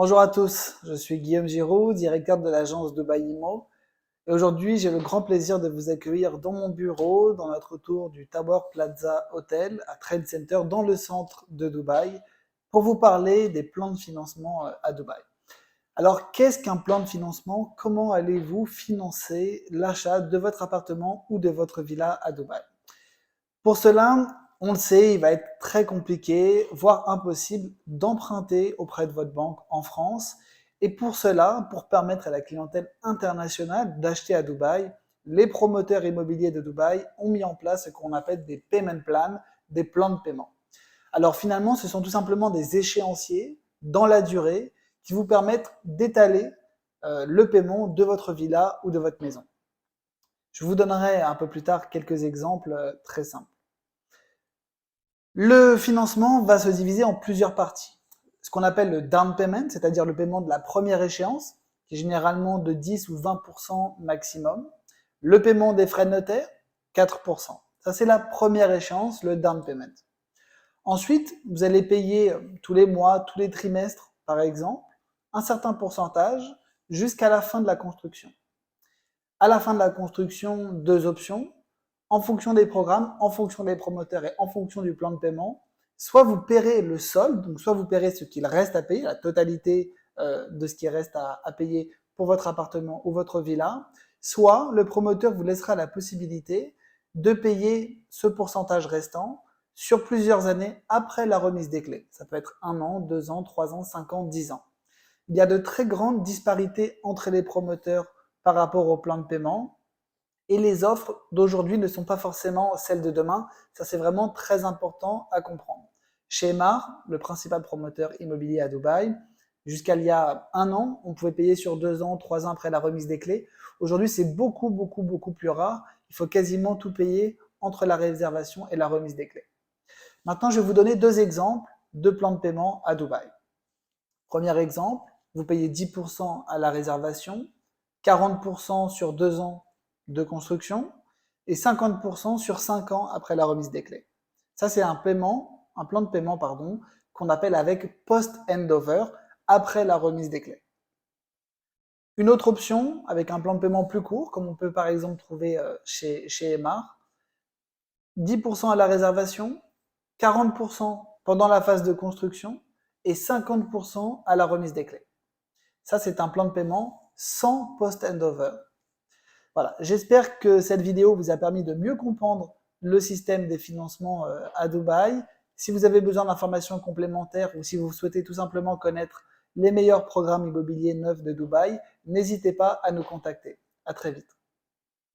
Bonjour à tous, je suis Guillaume Giroud, directeur de l'agence Dubaï Imo. Et aujourd'hui, j'ai le grand plaisir de vous accueillir dans mon bureau, dans notre tour du Tower Plaza Hotel à Trade Center, dans le centre de Dubaï, pour vous parler des plans de financement à Dubaï. Alors, qu'est-ce qu'un plan de financement? Comment allez-vous financer l'achat de votre appartement ou de votre villa à Dubaï? Pour cela, on le sait, il va être très compliqué, voire impossible, d'emprunter auprès de votre banque en France. Et pour cela, pour permettre à la clientèle internationale d'acheter à Dubaï, les promoteurs immobiliers de Dubaï ont mis en place ce qu'on appelle des payment plans, des plans de paiement. Alors finalement, ce sont tout simplement des échéanciers dans la durée qui vous permettent d'étaler le paiement de votre villa ou de votre maison. Je vous donnerai un peu plus tard quelques exemples très simples. Le financement va se diviser en plusieurs parties. Ce qu'on appelle le down payment, c'est-à-dire le paiement de la première échéance, qui est généralement de 10 ou 20% maximum. Le paiement des frais de notaire, 4%. Ça, c'est la première échéance, le down payment. Ensuite, vous allez payer tous les mois, tous les trimestres, par exemple, un certain pourcentage jusqu'à la fin de la construction. À la fin de la construction, deux options. En fonction des programmes, en fonction des promoteurs et en fonction du plan de paiement, soit vous paierez le solde, donc soit vous paierez ce qu'il reste à payer, la totalité de ce qui reste à payer pour votre appartement ou votre villa, soit le promoteur vous laissera la possibilité de payer ce pourcentage restant sur plusieurs années après la remise des clés. Ça peut être 1 an, 2 ans, 3 ans, 5 ans, 10 ans. Il y a de très grandes disparités entre les promoteurs par rapport au plan de paiement. Et les offres d'aujourd'hui ne sont pas forcément celles de demain. Ça, c'est vraiment très important à comprendre. Chez Emar, le principal promoteur immobilier à Dubaï, jusqu'à il y a 1 an, on pouvait payer sur 2 ans, 3 ans après la remise des clés. Aujourd'hui, c'est beaucoup plus rare. Il faut quasiment tout payer entre la réservation et la remise des clés. Maintenant, je vais vous donner deux exemples de plans de paiement à Dubaï. Premier exemple, vous payez 10% à la réservation, 40% sur 2 ans de construction et 50% sur 5 ans après la remise des clés. Ça, c'est un plan de paiement, qu'on appelle avec post-handover, après la remise des clés. Une autre option, avec un plan de paiement plus court, comme on peut par exemple trouver chez Emar, 10% à la réservation, 40% pendant la phase de construction et 50% à la remise des clés. Ça, c'est un plan de paiement sans post-handover. Voilà, j'espère que cette vidéo vous a permis de mieux comprendre le système des financements à Dubaï. Si vous avez besoin d'informations complémentaires ou si vous souhaitez tout simplement connaître les meilleurs programmes immobiliers neufs de Dubaï, n'hésitez pas à nous contacter. À très vite.